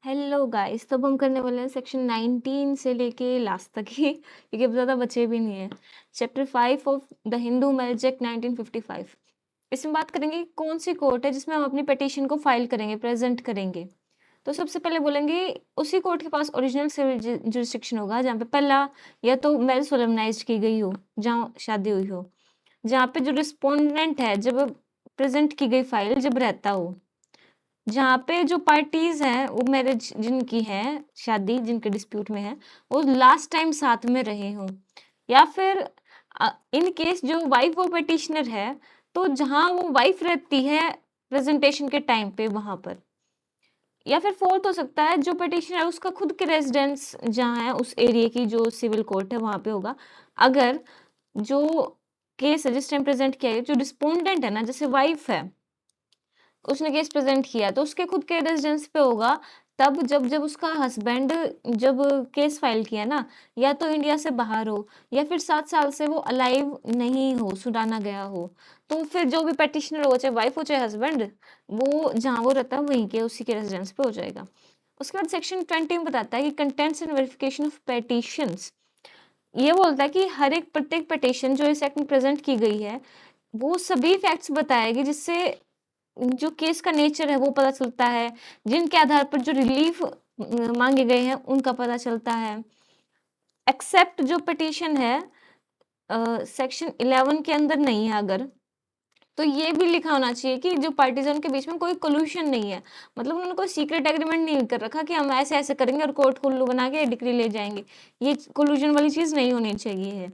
Hello guys, तो अब हम करने वाले हैं सेक्शन 19 से लेके लास्ट तक ही क्योंकि अब ज़्यादा बचे भी नहीं है। Chapter 5 of the Hindu marriage act 1955। इसमें बात करेंगे कि कौन सी कोर्ट है जिसमें हम अपनी पिटीशन को फाइल करेंगे, प्रेजेंट करेंगे। तो सबसे पहले बोलेंगे उसी कोर्ट के पास ओरिजिनल सिविल जुरिस्डिक्शन होगा जहाँ पे पहला या तो मैरिज सोलमनाइज की गई हो, जहाँ शादी हुई हो, जहाँ पे जो रिस्पोंडेंट है जब प्रेजेंट की गई फाइल जब रहता हो, जहाँ पे जो पार्टीज हैं वो मैरिज जिनकी है, शादी जिनके डिस्प्यूट में है, वो लास्ट टाइम साथ में रहे हों, या फिर इन केस जो वाइफ वो पिटिशनर है तो जहाँ वो वाइफ रहती है प्रेजेंटेशन के टाइम पे वहां पर, या फिर फोर्थ हो सकता है जो पिटिशनर है उसका खुद के रेजिडेंस जहाँ है उस एरिया की जो सिविल कोर्ट है वहां पे होगा। अगर जो केस है जिस टाइम प्रेजेंट किया गया, जो रिस्पोंडेंट है ना, जैसे वाइफ है, उसने केस प्रेजेंट किया तो उसके खुद के रेजिडेंस पे होगा। तब जब जब उसका हस्बैंड जब केस फाइल किया ना, या तो इंडिया से बाहर हो या फिर 7 साल से वो अलाइव नहीं हो, सुडाना गया हो, तो फिर जो भी पेटिशनर हो, चाहे वाइफ हो चाहे हस्बैंड, वो जहाँ वो रहता है वहीं के उसी के रेजिडेंस पे हो जाएगा। उसके बाद सेक्शन 20 में बताता है कि contents and verification of petitions. ये बोलता है कि हर एक प्रत्येक पिटीशन जो इस एक्ट में प्रेजेंट की गई है वो सभी फैक्ट्स बताएगी जिससे जो केस का नेचर है वो पता चलता है, जिनके आधार पर जो रिलीफ मांगे गए हैं उनका पता चलता है। एक्सेप्ट जो पिटीशन है सेक्शन 11 के अंदर नहीं है अगर, तो ये भी लिखा होना चाहिए कि जो पार्टीज है उनके बीच में कोई कोल्यूशन नहीं है, मतलब उन्होंने कोई सीक्रेट एग्रीमेंट नहीं कर रखा कि हम ऐसे ऐसे करेंगे और कोर्ट को उल्लू बना के डिक्री ले जाएंगे। ये कोल्यूशन वाली चीज नहीं होनी चाहिए है।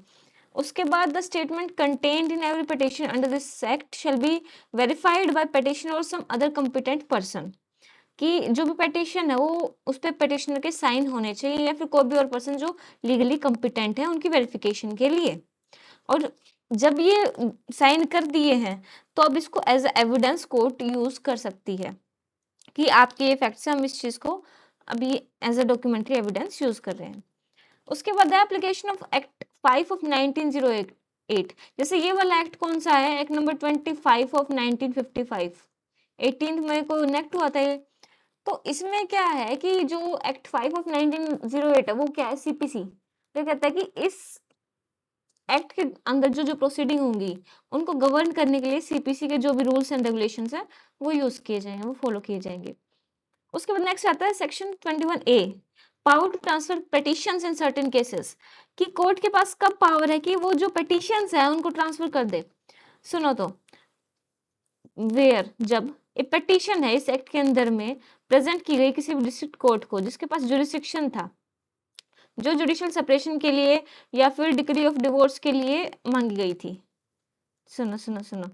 उसके बाद the statement contained in every petition under this act shall be verified bye petitioner और सम अदर कॉम्पिटेंट पर्सन। कि जो भी पिटीशन है वो उस पे पिटीशनर के साइन होने चाहिए या फिर कोई भी और पर्सन जो लीगली कॉम्पिटेंट है उनकी वेरिफिकेशन के लिए। और जब ये साइन कर दिए हैं तो अब इसको एज एविडेंस कोर्ट यूज कर सकती है कि आपके ये फैक्ट से हम इस चीज को अभी as a documentary evidence use कर रहे हैं। उसके बाद एप्लीकेशन ऑफ एक्ट 5 ऑफ 1908। जैसे ये वाला एक्ट कौन सा है, एक्ट नंबर 25 ऑफ 1955, 18 मई को इनेक्ट हुआ था ये। तो इसमें क्या है कि जो एक्ट 5 ऑफ 1908 है वो क्या है, सीपीसी। तो कहता है कि इस एक्ट के अंदर जो जो प्रोसीडिंग होंगी उनको गवर्न करने के लिए सीपीसी के जो भी रूल्स एंड रेगुलेशंस हैं वो यूज किए जाएंगे, वो फॉलो किए जाएंगे। उसके बाद नेक्स्ट आता है section 21A, power to transfer petitions in certain cases. कि कोर्ट के पास कब पावर है कि वो जो पिटिशंस है उनको ट्रांसफर कर दे। सुनो तो, वेयर जब ए पिटिशन है इस एक्ट के अंदर में प्रेजेंट की गई किसी भी डिस्ट्रिक्ट कोर्ट को जिसके पास जुरिस्डिक्शन था, जो जुडिशियल सेपरेशन के लिए या फिर डिक्री ऑफ डिवोर्स के लिए मांगी गई थी। सुनो सुनो सुनो,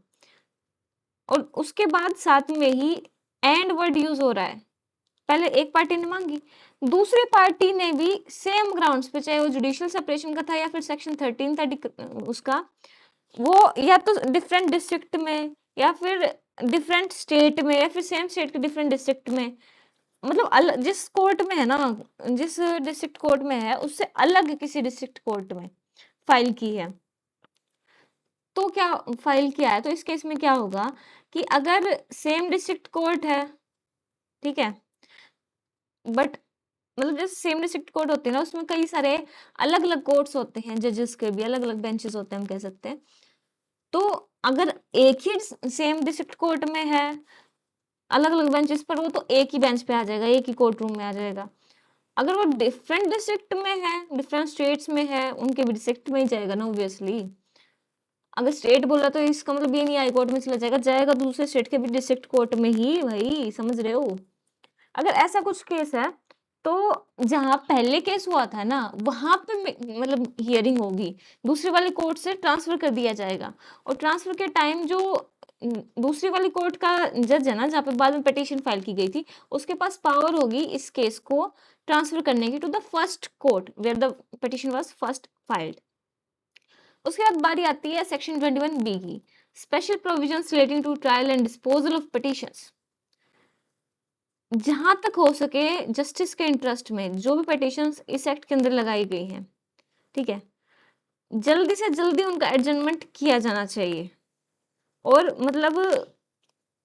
और उसके बाद साथ में ही एंड वर्ड यूज हो रहा है। पहले एक पार्टी ने मांगी, दूसरी पार्टी ने भी सेम ग्राउंड्स पे, चाहे वो जुडिशियल सेपरेशन का था या फिर सेक्शन 13 था उसका, वो या तो डिफरेंट डिस्ट्रिक्ट में या फिर डिफरेंट स्टेट में या फिर सेम स्टेट के डिफरेंट डिस्ट्रिक्ट में, मतलब जिस कोर्ट में है ना, जिस डिस्ट्रिक्ट कोर्ट में है उससे अलग किसी डिस्ट्रिक्ट कोर्ट में फाइल की है। तो क्या फाइल किया है, तो इस केस में क्या होगा कि अगर सेम डिस्ट्रिक्ट कोर्ट है, ठीक है, बट मतलब जैसे सेम डिस्ट्रिक्ट कोर्ट होते हैं ना उसमें कई सारे अलग अलग कोर्ट्स होते हैं, जजेस के भी अलग अलग बेंचेस होते हैं हम कह सकते हैं। तो अगर एक ही सेम डिस्ट्रिक्ट कोर्ट में है अलग अलग बेंचेस पर, वो तो एक ही बेंच पे आ जाएगा, एक ही कोर्ट रूम में आ जाएगा। अगर वो डिफरेंट डिस्ट्रिक्ट में है, डिफरेंट स्टेट्स में है, उनके भी डिस्ट्रिक्ट में ही जाएगा ना ऑब्वियसली। अगर स्टेट बोला तो इसका मतलब ये नहीं हाई कोर्ट में चला जाएगा, जाएगा दूसरे स्टेट के भी डिस्ट्रिक्ट कोर्ट में ही, भाई समझ रहे हो। अगर ऐसा कुछ केस है तो जहाँ पहले केस हुआ था ना वहां पे मतलब हियरिंग होगी, दूसरे वाले कोर्ट से ट्रांसफर कर दिया जाएगा। और ट्रांसफर के टाइम जो दूसरी वाली कोर्ट का जज है ना जहाँ पे बाद में पिटीशन फाइल की गई थी, उसके पास पावर होगी इस केस को ट्रांसफर करने की to the first court where the petition was first filed. उसके बाद बारी आती है सेक्शन 21B की, special provisions relating to trial and disposal of petitions. जहां तक हो सके जस्टिस के इंटरेस्ट में जो भी पिटीशंस इस एक्ट के अंदर लगाई गई हैं, ठीक है, जल्दी से जल्दी उनका एडजमेंट किया जाना चाहिए। और मतलब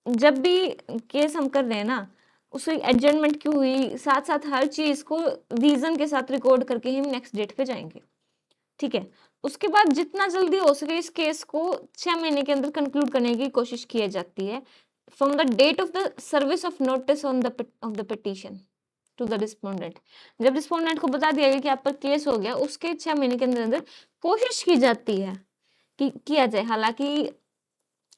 जब भी केस हम कर रहे हैं ना उसकी एडजमेंट क्यों हुई, साथ-साथ हर चीज़ को रीज़न के साथ रिकॉर्ड करके ही हम नेक्स्ट डेट पे जाएँगे, ठीक है? उसके बाद जितना जल्दी हो सके इस केस को 6 महीने के अंदर कंक्लूड करने की कोशिश की जाती है, from the date of the service of notice on the of the petition to the respondent. जब रिस्पोंडेंट को बता दिया गया कि आप पर केस हो गया, उसके 6 महीने के अंदर-अंदर कोशिश की जाती है कि किया जाए। हालाँकि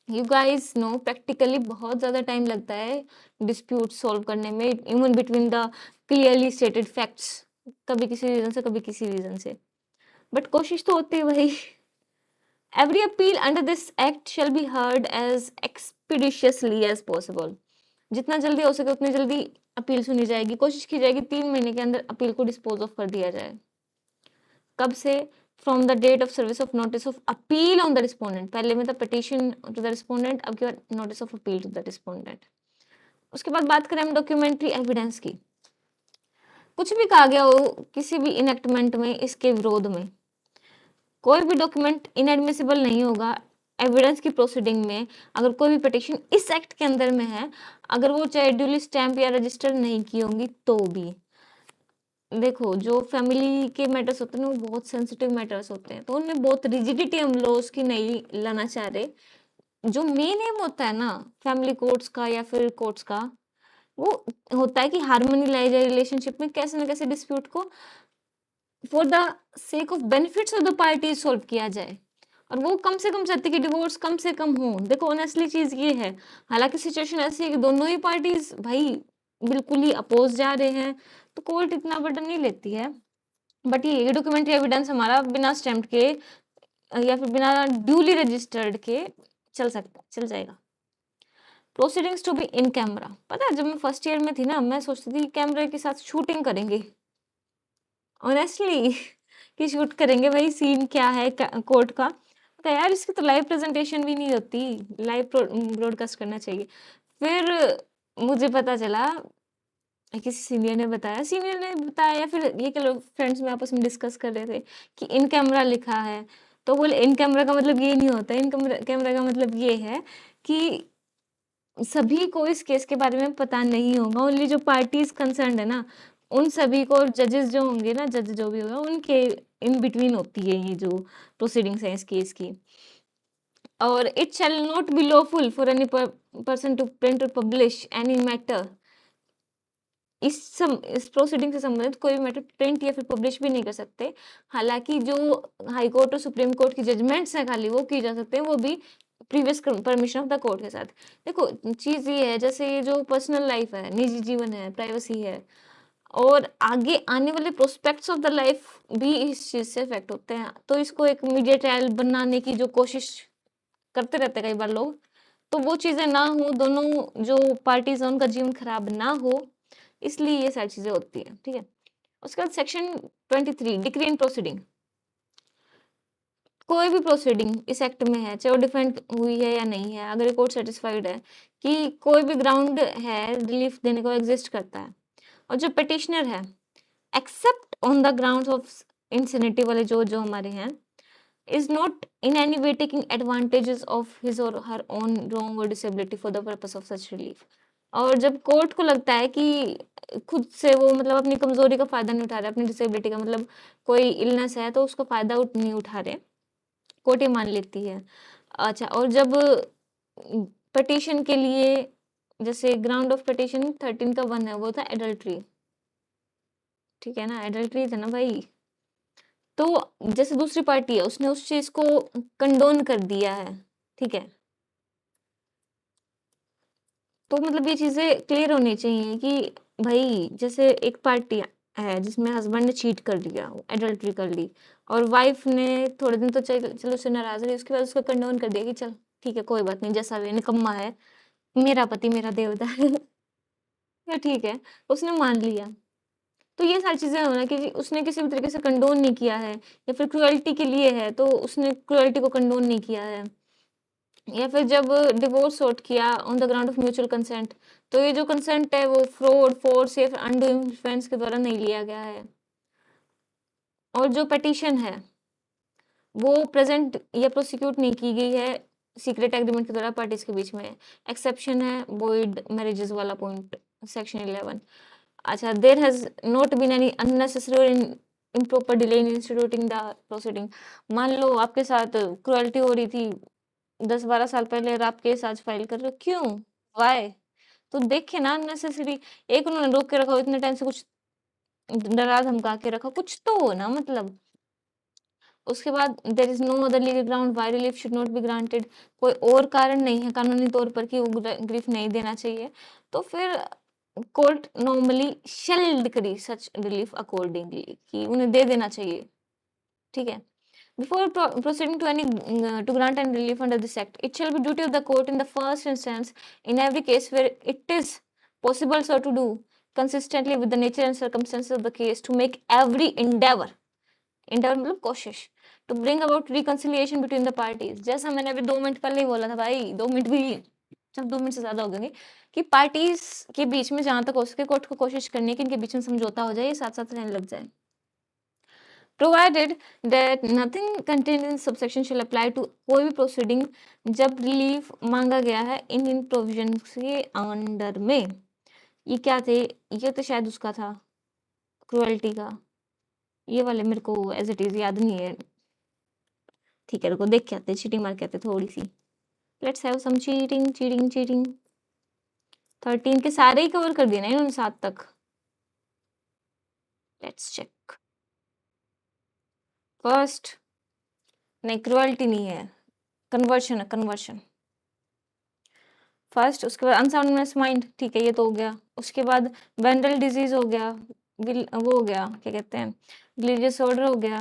यू गाइस नो प्रैक्टिकली बहुत ज़्यादा टाइम लगता है डिस्प्यूट सॉल्व करने में, even between the clearly stated facts, कभी किसी रीज़न से, कभी किसी रीज़न से। बट कोशिश तो होती है वही। Every appeal under this act shall be heard as expeditiously as possible. जितना जल्दी हो सके उतनी जल्दी अपील सुनी जाएगी, कोशिश की जाएगी 3 महीने के अंदर अपील को डिस्पोज ऑफ कर दिया जाए। कब से? From the date of service of notice of appeal on the respondent. पहले में था पिटीशन टू द रिस्पोंडेंट, अब की बार notice of appeal to the respondent. उसके बाद बात करें हम डॉक्यूमेंट्री एविडेंस की। कुछ भी कहा गया हो किसी भी इनेक्टमेंट में इसके विरोध में, कोई भी डॉक्यूमेंट इनएडमिसिबल नहीं होगा एविडेंस की प्रोसीडिंग में। अगर कोई भी पिटीशन इस एक्ट के अंदर में है, अगर वो चाहे ड्यूली स्टैम्प या रजिस्टर नहीं की होंगी तो भी। देखो जो फैमिली के मैटर्स होते हैं ना, वो बहुत सेंसिटिव मैटर्स होते हैं, तो उनमें बहुत रिजिडिटी हम लॉज की नहीं लाना चाह रहे। जो मेन एम होता है ना फैमिली कोर्ट्स का या फिर कोर्ट्स का, वो होता है कि हार्मनी लाई जाए रिलेशनशिप में, कैसे ना कैसे डिस्प्यूट को for the sake of benefits of the party solve किया जाए, और वो कम से कम चाहते कि डिवोर्स कम से कम हो। देखो ऑनेस्टली चीज ये है, हालांकि सिचुएशन ऐसी है कि दोनों ही पार्टीज भाई बिल्कुल ही अपोज जा रहे हैं, तो कोर्ट इतना बर्डन नहीं लेती है। बट ये डॉक्यूमेंट्री एविडेंस हमारा बिना स्टैम्प के या फिर बिना ड्यूली रजिस्टर्ड के चल जाएगा। Proceedings to be in camera. पता है जब मैं फर्स्ट ईयर में थी ना, मैं सोचती थी कैमरे के साथ शूटिंग करेंगे ऑनेस्टली कि शूट करेंगे भाई सीन क्या है कोर्ट का। तो यार इसकी तो लाइव प्रेजेंटेशन भी नहीं होती, लाइव ब्रॉडकास्ट करना चाहिए। फिर मुझे पता चला, किसी सीनियर ने बताया या फिर ये के लोग फ्रेंड्स में आपस में डिस्कस कर रहे थे कि इन कैमरा लिखा है, तो बोले इन कैमरा का मतलब ये नहीं होता, इन कैमरा का मतलब ये है कि सभी को इस केस के बारे में पता नहीं होगा, ओनली जो पार्टीज कंसर्न्ड है ना उन सभी को, जजेस जो होंगे ना, जज जो भी होगा उनके इन बिटवीन होती है ये जो प्रोसीडिंग्स है इस केस की। और it shall not be lawful for any person to print or publish any matter. इस प्रोसीडिंग से संबंधित कोई भी मैटर प्रिंट या फिर पब्लिश भी नहीं कर सकते। हालांकि जो हाई कोर्ट और सुप्रीम कोर्ट की जजमेंट्स हैं खाली वो की जा सकते हैं, वो भी previous permission of the court के साथ। देखो चीज ये है, जैसे ये जो पर्सनल लाइफ है, निजी जीवन है, प्राइवेसी है, और आगे आने वाले प्रोस्पेक्ट्स ऑफ द लाइफ भी इस चीज से इफेक्ट होते हैं। तो इसको एक मीडिया ट्रायल बनाने की जो कोशिश करते रहते हैं कई बार लोग, तो वो चीजें ना हो, दोनों जो पार्टीज हैं उनका जीवन खराब ना हो, इसलिए ये सारी चीजें होती है, ठीक है। उसके बाद सेक्शन 23 डिक्री इन प्रोसीडिंग। कोई भी प्रोसीडिंग इस एक्ट में है, चाहे वो डिफेंड हुई है या नहीं है, अगर कोर्ट सेटिस्फाइड है कि कोई भी ग्राउंड है रिलीफ देने को एग्जिस्ट करता है, और जो पिटिशनर है except on the grounds of इंसिनिटी वाले जो जो हमारे हैं, is not in any way taking advantages of his or her own wrong or disability for the purpose of such relief। और जब कोर्ट को लगता है कि खुद से वो मतलब अपनी कमजोरी का फायदा नहीं उठा रहे, अपनी डिसेबिलिटी का मतलब कोई इलनेस है तो उसका फायदा नहीं उठा रहे, कोर्ट ये मान लेती है। अच्छा, और जब पिटीशन के लिए, जैसे ग्राउंड ऑफ पिटीशन 13 का 1 है, वो था एडल्ट्री, ठीक है ना, एडल्ट्री था ना भाई। तो जैसे दूसरी पार्टी है उसने उस चीज को कंडोन कर दिया है, ठीक है, तो मतलब ये चीजें क्लियर होनी चाहिए कि भाई जैसे एक पार्टी है जिसमें हस्बैंड ने चीट कर दिया, एडल्ट्री कर ली, और वाइफ ने थोड़े दिन तो चलो उससे नाराज रही, उसके बाद उसको कंडोन कर दिया कि चल ठीक है कोई बात नहीं, जैसा भी निकम्मा है मेरा पति मेरा देवता है या ठीक है, उसने मान लिया। तो ये सारी चीजें होना कि उसने किसी भी तरीके से कंडोन नहीं किया है, या फिर क्रुएल्टी के लिए है तो उसने क्रुएल्टी को कंडोन नहीं किया है, या फिर जब डिवोर्स सॉर्ट किया on the ground of mutual consent, तो ये जो कंसेंट है वो फ्रॉड, फोर्स या फिर अनडू इन्फ्लुएंस के द्वारा नहीं लिया गया है। और जो पिटीशन है वो प्रेजेंट या प्रोसिक्यूट नहीं की गई है सीक्रेट एग्रीमेंट के द्वारा पार्टीज के बीच में, एक्सेप्शन है वॉइड मैरिजेस वाला पॉइंट सेक्शन 11। अच्छा, there has not been any unnecessary और improper delay in instituting the proceeding. मान लो आपके साथ क्रुएल्टी हो रही थी 10-12 साल पहले और आप केस आज फाइल कर रहे हो, क्यों? व्हाई? तो देखे ना अननेसेसरी, एक उन्होंने रोक के रखा हो इतने टाइम से, कुछ डरा धमका के रखा, कुछ तो हो ना मतलब। उसके बाद there is no other legal ground why relief should not be granted. कोई और कारण नहीं है कानूनी तौर पर कि वो ग्रीफ नहीं देना चाहिए, तो फिर कोर्ट नॉर्मली शैल डिक्री सच रिलीफ अकॉर्डिंगली, कि उन्हें दे देना चाहिए, ठीक है। Before proceeding to any to grant any relief under this act, it shall be duty of the court in the first instance, in every case where it is possible so to do, consistently with the nature and circumstances of the case, to make every endeavor मतलब कोशिश, to bring about reconciliation between the parties। जैसा मैंने अभी 2 minute पहले ही बोला था भाई, 2 minute भी, जब 2 मिनट से ज्यादा हो गए कि पार्टीज के बीच में जहां तक हो सके कोर्ट को कोशिश करनी है कि इनके बीच में समझौता हो जाए, साथ साथ रहने लग जाए। Provided that nothing contained in subsection shall apply to कोई भी प्रोसीडिंग जब रिलीफ मांगा गया है इन प्रोविजन के अंडर में। ये क्या थे? ये तो शायद उसका था, क्रुएल्टी का। ये वाले मेरे को एज इट इज याद नहीं है, ठीक है, रुको देख के आते, चीटिंग मार के आते थोड़ी सी। Let's have some cheating cheating cheating. 13 के सारे ही कवर कर दिए ना इन्होंने 7 तक। Let's check. फर्स्ट, नहीं क्रुएल्टी नहीं है, कन्वर्शन है, कन्वर्शन फर्स्ट। उसके बाद अनसाउंडनेस माइंड, ठीक है, ये तो हो गया। उसके बाद वेंडल डिजीज हो गया, वो हो गया, क्या कहते हैं, रिलीजियस ऑर्डर हो गया,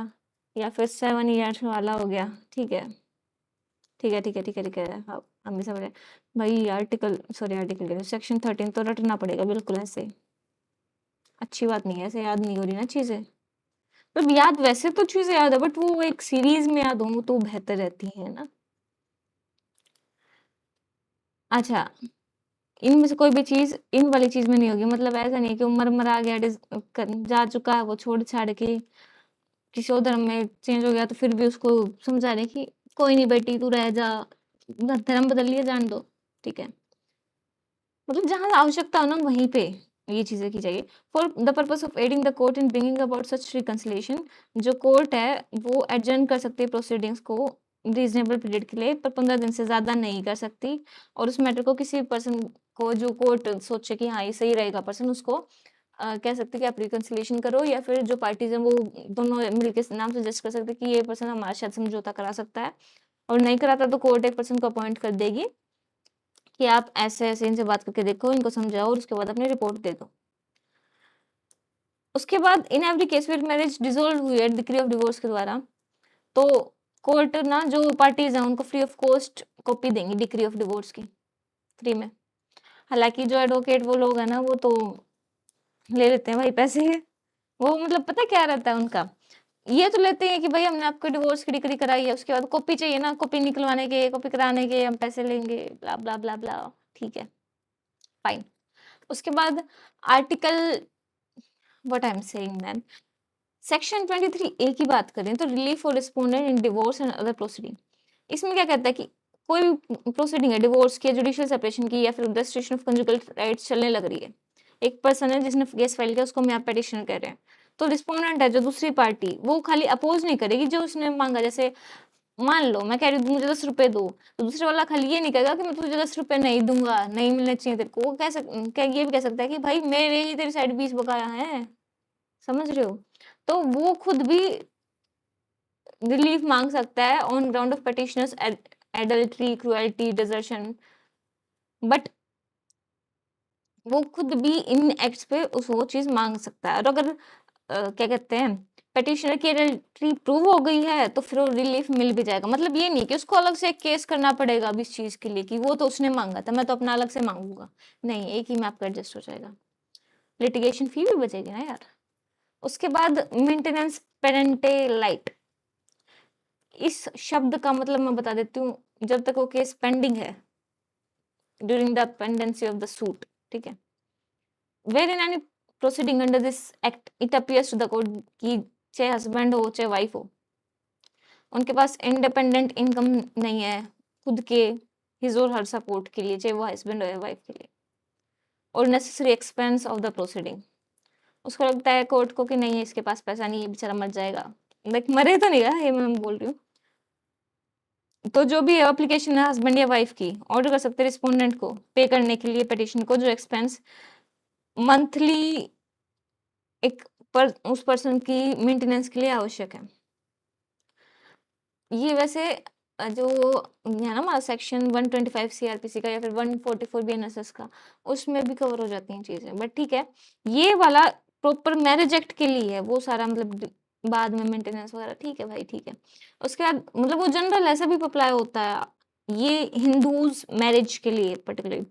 या फिर 7 ईयर्स वाला हो गया, ठीक है, ठीक है, ठीक है, ठीक है, ठीक है। हाँ, हम भी समझ रहे हैं। भाई आर्टिकल, सॉरी आर्टिकल, सेक्शन 13 तो रटना पड़ेगा बिल्कुल ऐसे, अच्छी बात नहीं है, ऐसे याद नहीं हो रही ना चीजें। पर याद वैसे तो चीजें याद है, बट वो एक सीरीज में याद हो तो बेहतर रहती है ना। अच्छा, इनमें से कोई भी चीज इन वाली चीज में नहीं होगी, मतलब ऐसा नहीं है कि वो मर गया, जा चुका है, वो छोड़ छाड़ के किसी और धर्म में चेंज हो गया, तो फिर भी उसको समझा रहे कि कोई नहीं बेटी तू रह जा, धर्म बदल लिया जान दो, ठीक है। मतलब जहाँ आवश्यकता हो ना वहीं पे ये चीजें की जाएगी। For the purpose of adding the court in bringing about such reconciliation, जो कोर्ट है वो एडजर्न कर सकती है प्रोसीडिंग्स को रीजनेबल पीरियड के लिए, पर 15 दिन से ज्यादा नहीं कर सकती। और उस मैटर को किसी पर्सन को जो कोर्ट सोचे कि हाँ ये सही रहेगा पर्सन, उसको कह सकते हैं कि आप रिकंसिलिएशन करो, या फिर जो पार्टीज हैं वो दोनों मिलकर नाम सजेस्ट कर सकते हैं कि ये पर्सन हमारे साथ समझौता करा सकता है, और नहीं कराता तो कोर्ट एक पर्सन को अपॉइंट कर देगी कि आप ऐसे-ऐसे इनसे बात करके देखो, इनको समझाओ और उसके बाद अपनी रिपोर्ट दे दो। उसके बाद in every case where marriage dissolve हुई है डिक्री ऑफ डिवोर्स के द्वारा, तो कोर्ट ना जो पार्टीज हैं उनको फ्री ऑफ कॉस्ट कॉपी देंगी डिक्री ऑफ डिवोर्स की, फ्री में। हालाँकि जो एडवोकेट वो लोग हैं ना, वो तो ले लेते हैं भाई पैसे। वो मतलब पता है क्या रहता है उनका? ये तो लेते हैं कि भाई हमने आपको डिवोर्स की डिक्री कराई है, उसके बाद कॉपी चाहिए ना, कॉपी निकलवाने के, कॉपी कराने के हम पैसे लेंगे, ब्ला, ब्ला, ब्ला, ब्ला। ठीक है, फाइन। उसके बाद article, what I am saying man, section 23 ए की बात करें तो relief for respondent in divorce and other proceeding. इसमें क्या कहता है कि कोई भी प्रोसीडिंग है डिवोर्स की, जुडिशियल सेपरेशन की, या फिर रेस्ट्रिक्शन ऑफ कंजुगल राइट्स चलने लग रही है, एक पर्सन है जिसने केस फाइल किया, उसको हम यहाँ पेटिशन कह रहे हैं, तो रिस्पोंडेंट है जो दूसरी पार्टी, वो खाली अपोज नहीं करेगी जो उसने मांगा। जैसे मान लो मैं कह रही हूँ मुझे 10 रुपए दो, तो दूसरे वाला खाली ये नहीं कहेगा कि मैं तुझे 10 रुपए नहीं दूंगा, नहीं मिलने चाहिए तेरे को। वो क्या ये भी कह सकता है कि भाई मेरे ही तेरी साइड 20 बकाया है, समझ रहे हो? तो वो खुद भी रिलीफ मांग सकता है on ground of petitioners adultery, cruelty, desertion, but वो खुद भी इन एक्ट्स पे उस वो चीज मांग सकता है। और अगर क्या कहते हैं पेटिशनर की एडल्ट्री प्रूव हो गई है तो फिर वो रिलीफ मिल भी जाएगा। मतलब ये नहीं कि उसको अलग से एक केस करना पड़ेगा अब इस चीज के लिए कि वो तो उसने मांगा था, मैं तो अपना अलग से मांगूंगा। नहीं, एक ही में आपका एडजस्ट हो जाएगा, लिटिगेशन फी भी बचेगी ना यार। उसके बाद मेंटेनेंस पेरेंटेलाइट, इस शब्द का मतलब मैं बता देती हूँ, जब तक वो केस पेंडिंग है, during the pendency of the suit, ठीक है। Where in any proceeding under this act it appears to the court कि चाहे हस्बैंड हो चाहे वाइफ हो, उनके पास इंडिपेंडेंट इनकम नहीं है खुद के हिज और हर सपोर्ट के लिए, चाहे वो हस्बैंड हो या वाइफ के लिए, और necessary expense of the proceeding. उसको लगता है कोर्ट को कि नहीं इसके पास पैसा नहीं है, बेचारा मर जाएगा। लाइक मरे तो नहीं गया, ये मैं बोल रही हूँ। तो जो भी एप्लीकेशन है हस्बैंड या वाइफ की, ऑर्डर कर सकते हैं रिस्पोंडेंट को पे करने के लिए पिटिशन को जो एक्सपेंस मंथली एक पर उस पर्सन की मेंटेनेंस के लिए आवश्यक है। ये वैसे जो है ना हमारा सेक्शन 125 सीआरपीसी का या फिर 144 बीएनएसएस का, उसमें भी कवर हो जाती हैं चीजें। बट ठीक है, ये वाला प्रॉपर मैरिज एक्ट के लिए है, वो सारा मतलब बाद में मेंटेनेंस वगैरह ठीक है भाई, ठीक है। उसके बाद मतलब वो जनरल ऐसा भी अप्लाई होता है, ये हिंदूज मैरिज के लिए particularly.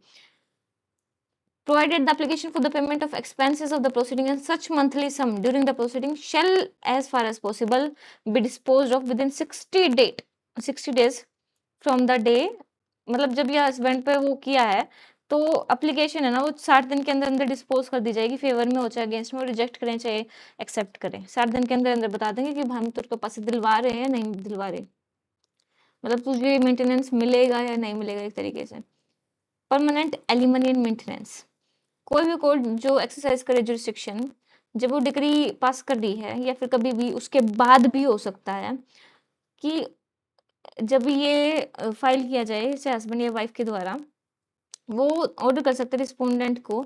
Provided the application for the payment of expenses of the proceeding and such monthly sum during the proceeding shall, as far as possible, be disposed of within 60 days from the day, मतलब जब ये husband पे वो किया है तो application है ना वो 60 दिन के अंदर अंदर डिस्पोज कर दी जाएगी, फेवर में हो चाहे अगेंस्ट में, रिजेक्ट करें चाहे एक्सेप्ट करें, 60 दिन के अंदर अंदर बता देंगे कि हम तेरे को पैसे दिलवा रहे हैं या नहीं दिलवा रहे, मतलब तुझे मेंटेनेंस मिलेगा या नहीं मिलेगा एक तरीके से। परमानेंट एलिमनी एंड मेंटेनेंस, कोई भी कोर्ट जो एक्सरसाइज करे जुरिस्डिक्शन, जब वो डिग्री पास कर रही है या फिर कभी भी उसके बाद भी हो सकता है कि जब ये फाइल किया जाए चाहे हस्बैंड या वाइफ के द्वारा, वो ऑर्डर कर सकते हैं रिस्पोंडेंट को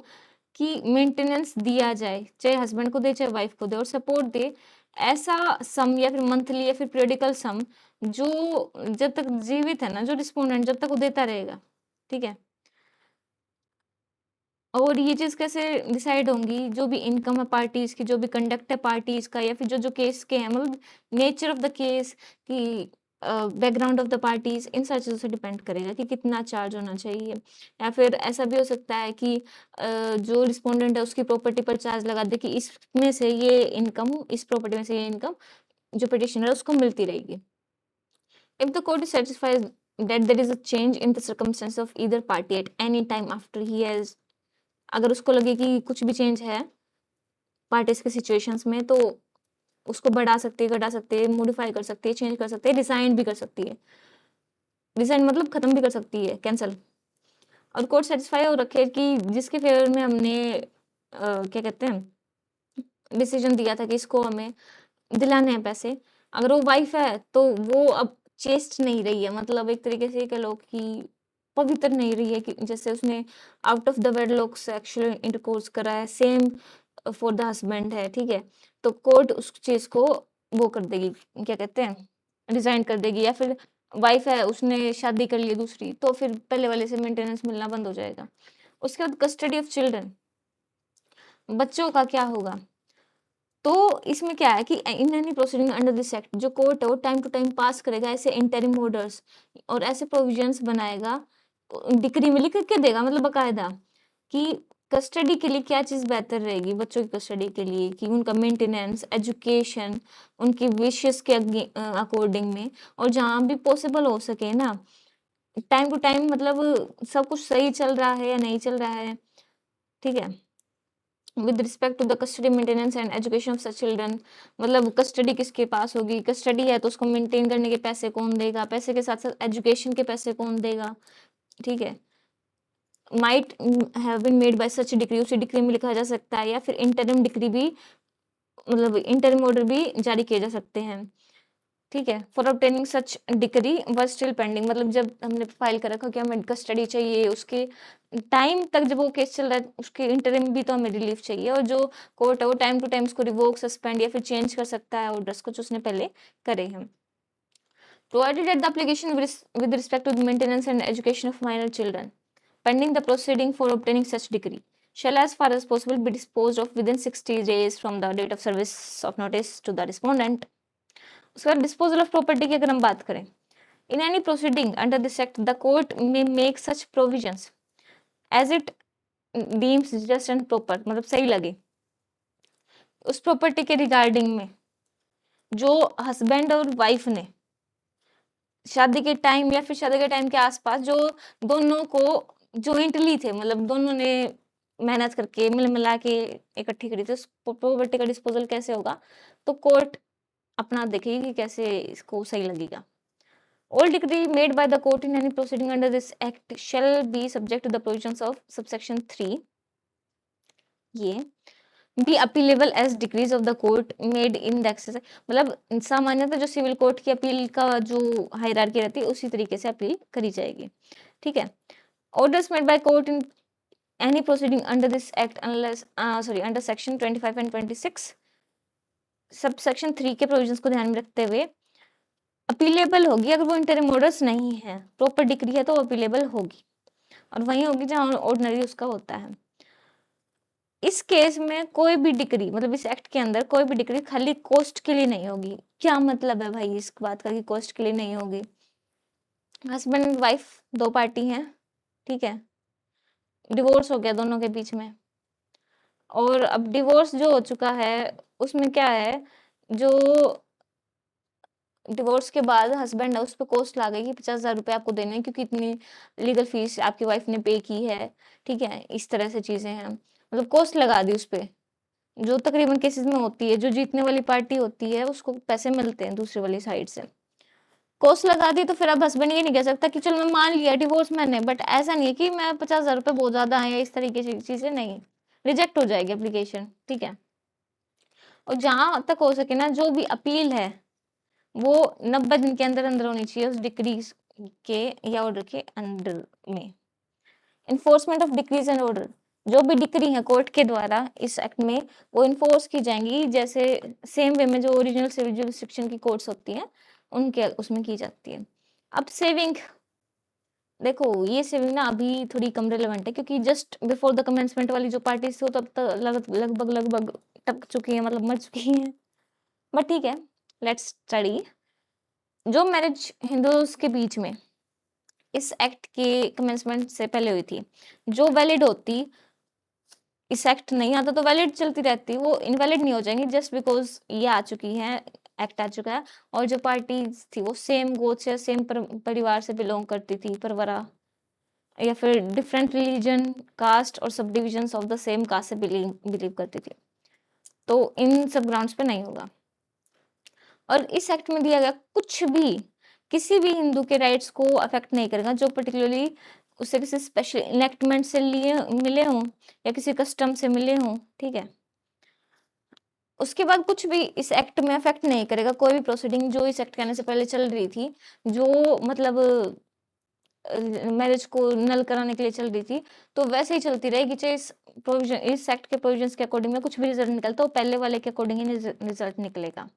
कि मेंटेनेंस दिया जाए, चाहे हस्बैंड को दे चाहे वाइफ को दे, और सपोर्ट दे ऐसा सम या फिर मंथली या फिर पीरियडिकल सम जो जब तक जीवित है ना जो रिस्पोंडेंट, जब तक वो देता रहेगा। ठीक है, और ये चीज़ कैसे डिसाइड होंगी, जो भी इनकम है पार्टीज़ की, जो भी कंडक्ट है पार्टीज़ का, या फिर जो केस के हैं, मतलब नेचर ऑफ द केस की बैकग्राउंड ऑफ द पार्टीज़, इन सारी चीज़ों से डिपेंड करेगा कि कितना चार्ज होना चाहिए। या फिर ऐसा भी हो सकता है कि जो रिस्पोंडेंट है उसकी प्रॉपर्टी पर चार्ज लगा दे कि इसमें से ये इनकम, इस प्रॉपर्टी में से ये इनकम जो पिटिशनर है उसको मिलती रहेगी। If the court is satisfied that there is a change in the circumstance of either party at any time after he has, अगर उसको लगे कि कुछ भी चेंज है पार्टीज के सिचुएशंस में, तो उसको बढ़ा सकती है, घटा सकती है, मॉडिफाई कर सकती है, चेंज कर सकती है, रिजाइन भी कर सकती है। रिजाइन मतलब खत्म भी कर सकती है, कैंसल। और कोर्ट सेटिस्फाई हो रखे कि जिसके फेवर में हमने क्या कहते हैं डिसीजन दिया था कि इसको हमें दिलाने हैं पैसे, अगर वो वाइफ है तो वो अब चेस्ट नहीं रही है, मतलब एक तरीके से कह लो कि पवित्र नहीं रही है, कि जैसे उसने out of the wedlock sexual intercourse करा है, सेम फॉर द हस्बैंड है। ठीक है, तो कोर्ट उस चीज को वो कर देगी, क्या कहते हैं रिजाइन कर देगी। या फिर वाइफ है उसने शादी कर ली दूसरी, तो फिर पहले वाले से मेंटेनेंस मिलना बंद हो जाएगा। उसके बाद कस्टडी ऑफ चिल्ड्रन, बच्चों का क्या होगा, तो इसमें क्या है कि इन any proceeding under this act जो कोर्ट है वो टाइम टू टाइम पास करेगा ऐसे इंटरिम ऑर्डर्स और ऐसे प्रोविजंस बनाएगा, डिक्री में लिख के देगा, मतलब बकायदा कि कस्टडी के लिए क्या चीज बेहतर रहेगी बच्चों की कस्टडी के लिए, कि उनका मेंटेनेंस, एजुकेशन, उनकी विशेस के अकॉर्डिंग में, और जहाँ भी पॉसिबल हो सके ना टाइम टू टाइम, मतलब सब कुछ सही चल रहा है या नहीं चल रहा है। ठीक है, with respect to the custody maintenance and education of such children, मतलब कस्टडी किसके पास होगी, कस्टडी है तो उसको मेंटेन करने के पैसे कौन देगा, पैसे के साथ साथ एजुकेशन के पैसे कौन देगा। ठीक है, might have been made by such decree, उसी डिक्री में लिखा जा सकता है, या फिर इंटरिम डिक्री भी, मतलब इंटरिम ऑर्डर भी जारी किए जा सकते हैं। ठीक है, for obtaining such decree were still pending, मतलब जब हमने फाइल कर रखा कि हमें कस्टडी चाहिए, उसके टाइम तक जब वो केस चल रहा है उसके इंटरिम भी तो हमें रिलीफ चाहिए, और जो कोर्ट है वो टाइम टू टाइम उसको रिवोक, सस्पेंड या फिर चेंज कर सकता है ऑर्डर्स को जो उसने पहले करे हैं। Provided that the application with respect to the maintenance and education of minor children pending the proceeding for obtaining such degree shall as far as possible be disposed of within 60 days from the date of service of notice to the respondent। उसके बाद disposal of property की अगर हम बात करें, in any proceeding under this act the court में make such provisions as it deems just and proper, मतलब सही लगे उस प्रॉपर्टी के रिगार्डिंग में जो हस्बैंड और वाइफ ने शादी के टाइम या फिर शादी के टाइम के आसपास जो दोनों को जॉइंटली थे, मतलब दोनों ने मेहनत करके मिल मिला के इकट्ठी करी थी, उस प्रॉपर्टी का डिस्पोजल कैसे होगा, तो कोर्ट अपना देखेगी कि कैसे इसको सही लगेगा। All decree made by the court in any proceeding under this act shall be subject to the provisions of subsection 3 ये be appealable as decrees of the court made in the exercise, मतलब सामान्यतः जो civil court की appeal का जो hierarchy रहती है उसी तरीके से अपील करी जाएगी। ठीक है। Orders made by court in any proceeding under this act unless under section 25 and 26 sub section 3 के प्रोविजंस को ध्यान में रखते हुए अपीलेबल होगी। अगर वो इंटरिम ऑर्डर्स नहीं है, प्रॉपर डिक्री है, तो अपीलेबल होगी और वहीं होगी जहां ऑर्डिनरी उसका होता है। इस केस में कोई भी डिक्री, मतलब इस एक्ट के अंदर कोई भी डिक्री खाली कोस्ट के लिए नहीं होगी। क्या मतलब है भाई इस बात का कि कोस्ट के लिए नहीं होगी? हस्बैंड एंड वाइफ दो पार्टी हैं, ठीक है, डिवोर्स हो गया दोनों के बीच में, और अब डिवोर्स जो हो चुका है उसमें क्या है, जो डिवोर्स के बाद हस्बैंड है उस पर कोस्ट ला गई कि 50,000 रुपये आपको देने हैं क्योंकि इतनी लीगल फीस आपकी वाइफ ने पे की है। ठीक है, इस तरह से चीजें हैं, मतलब कोस्ट लगा दी उस पे, जो तकरीबन केसेस में होती है। जो जीतने वाली पार्टी होती है उसको पैसे मिलते हैं दूसरे वाली साइड से। कोस्ट लगा दी तो फिर अब हस्बैंड ये नहीं कह सकता कि चलो मैं मान लिया डिवोर्स मैंने, बट ऐसा नहीं है कि मैं 50,000 रुपये बहुत ज्यादा है या इस तरीके की चीजें, नहीं, रिजेक्ट हो जाएगी एप्लीकेशन। ठीक है। और जहां तक हो सके ना, जो भी अपील है वो 90 दिन के अंदर अंदर होनी चाहिए उस डिक्री के या ऑर्डर के अंडर में। Enforcement of decrease and order, जो भी डिक्री है कोर्ट के द्वारा इस एक्ट में वो इन्फोर्स की जाएंगी, जैसे सेम वे में जो ओरिजिनल सिविल जुरिस्डिक्शन की कोर्ट्स होती हैं उनके उसमें की जाती है। अब सेविंग, देखो ये सेविंग ना अभी थोड़ी कम रिलेवेंट है क्योंकि जस्ट बिफोर द कमेंसमेंट वाली जो पार्टीज थी वो तब तक लगभग टक चुकी है, मतलब मर चुकी हैं। बट ठीक है, लेट्स स्टडी। जो मैरिज हिंदूज के बीच में इस एक्ट के कमेंसमेंट से पहले हुई थी, जो वैलिड होती, इस एक्ट नहीं आता तो वैलिड चलती रहती, वो इनवैलिड नहीं हो जाएंगी जस्ट बिकॉज ये आ चुकी है, एक्ट आ चुका है। और जो पार्टीज थी वो सेम गोत्र से सेम परिवार से बिलोंग करती थी, परवरा, या फिर डिफरेंट रिलीजन, कास्ट और subdivision of the same caste से बिलीव करती थी, तो इन सब ग्राउंड्स पे नहीं होगा। और इस एक्ट में दिया गया कुछ भी किसी भी हिंदू के राइट्स को अफेक्ट नहीं करेगा, जो पर्टिकुलरली उससे किसी स्पेशल इनेक्टमेंट से लिए मिले हों या किसी कस्टम से मिले हों। ठीक है। उसके बाद कुछ भी इस एक्ट में अफेक्ट नहीं करेगा, कोई भी प्रोसीडिंग जो इस एक्ट के आने से पहले चल रही थी, जो मतलब मैरिज को नल कराने के लिए चल रही थी, तो वैसे ही चलती रहेगी, चाहे इस एक्ट के प्रोविजंस के अकॉर्डिंग में कुछ भी रिजल्ट निकलता हो, पहले वाले के अकॉर्डिंग ही रिजल्ट निकलेगा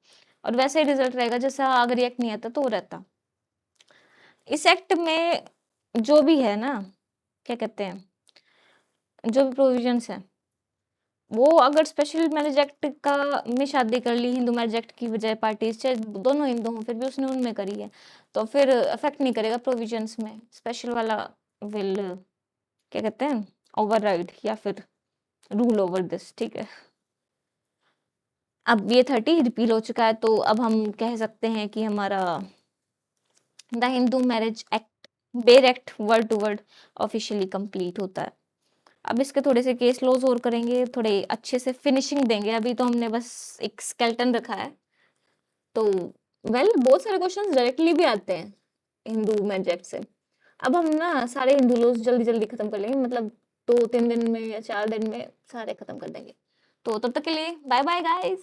और वैसे ही रिजल्ट रहेगा जैसा अगर ये एक्ट नहीं आता तो वो रहता। इस एक्ट में जो भी है ना, क्या कहते हैं, जो भी प्रोविजंस है वो अगर स्पेशल मैरिज एक्ट का में शादी कर ली हिंदू मैरिज एक्ट की बजाय पार्टीज, चाहे दोनों हिंदू हों फिर भी उसने उनमें करी है, तो फिर अफेक्ट नहीं करेगा प्रोविजंस में, स्पेशल वाला विल, क्या कहते हैं, ओवरराइड या फिर रूल ओवर दिस। ठीक है। अब ये 30 रिपील हो चुका है, तो अब हम कह सकते हैं कि हमारा the Hindu marriage act, bare act word to word officially complete होता है। अब इसके थोड़े से केस लॉज और करेंगे, थोड़े अच्छे से फिनिशिंग देंगे, अभी तो हमने बस एक स्केलेटन रखा है। तो बहुत सारे क्वेश्चंस डायरेक्टली भी आते हैं हिंदू मैरिज एक्ट से। अब हम ना सारे हिंदू लॉज जल्दी जल्दी खत्म कर लेंगे, मतलब 2-3 दिन में या 4 दिन में सारे खत्म कर देंगे। तो तब तक के लिए बाय बाय गाइस।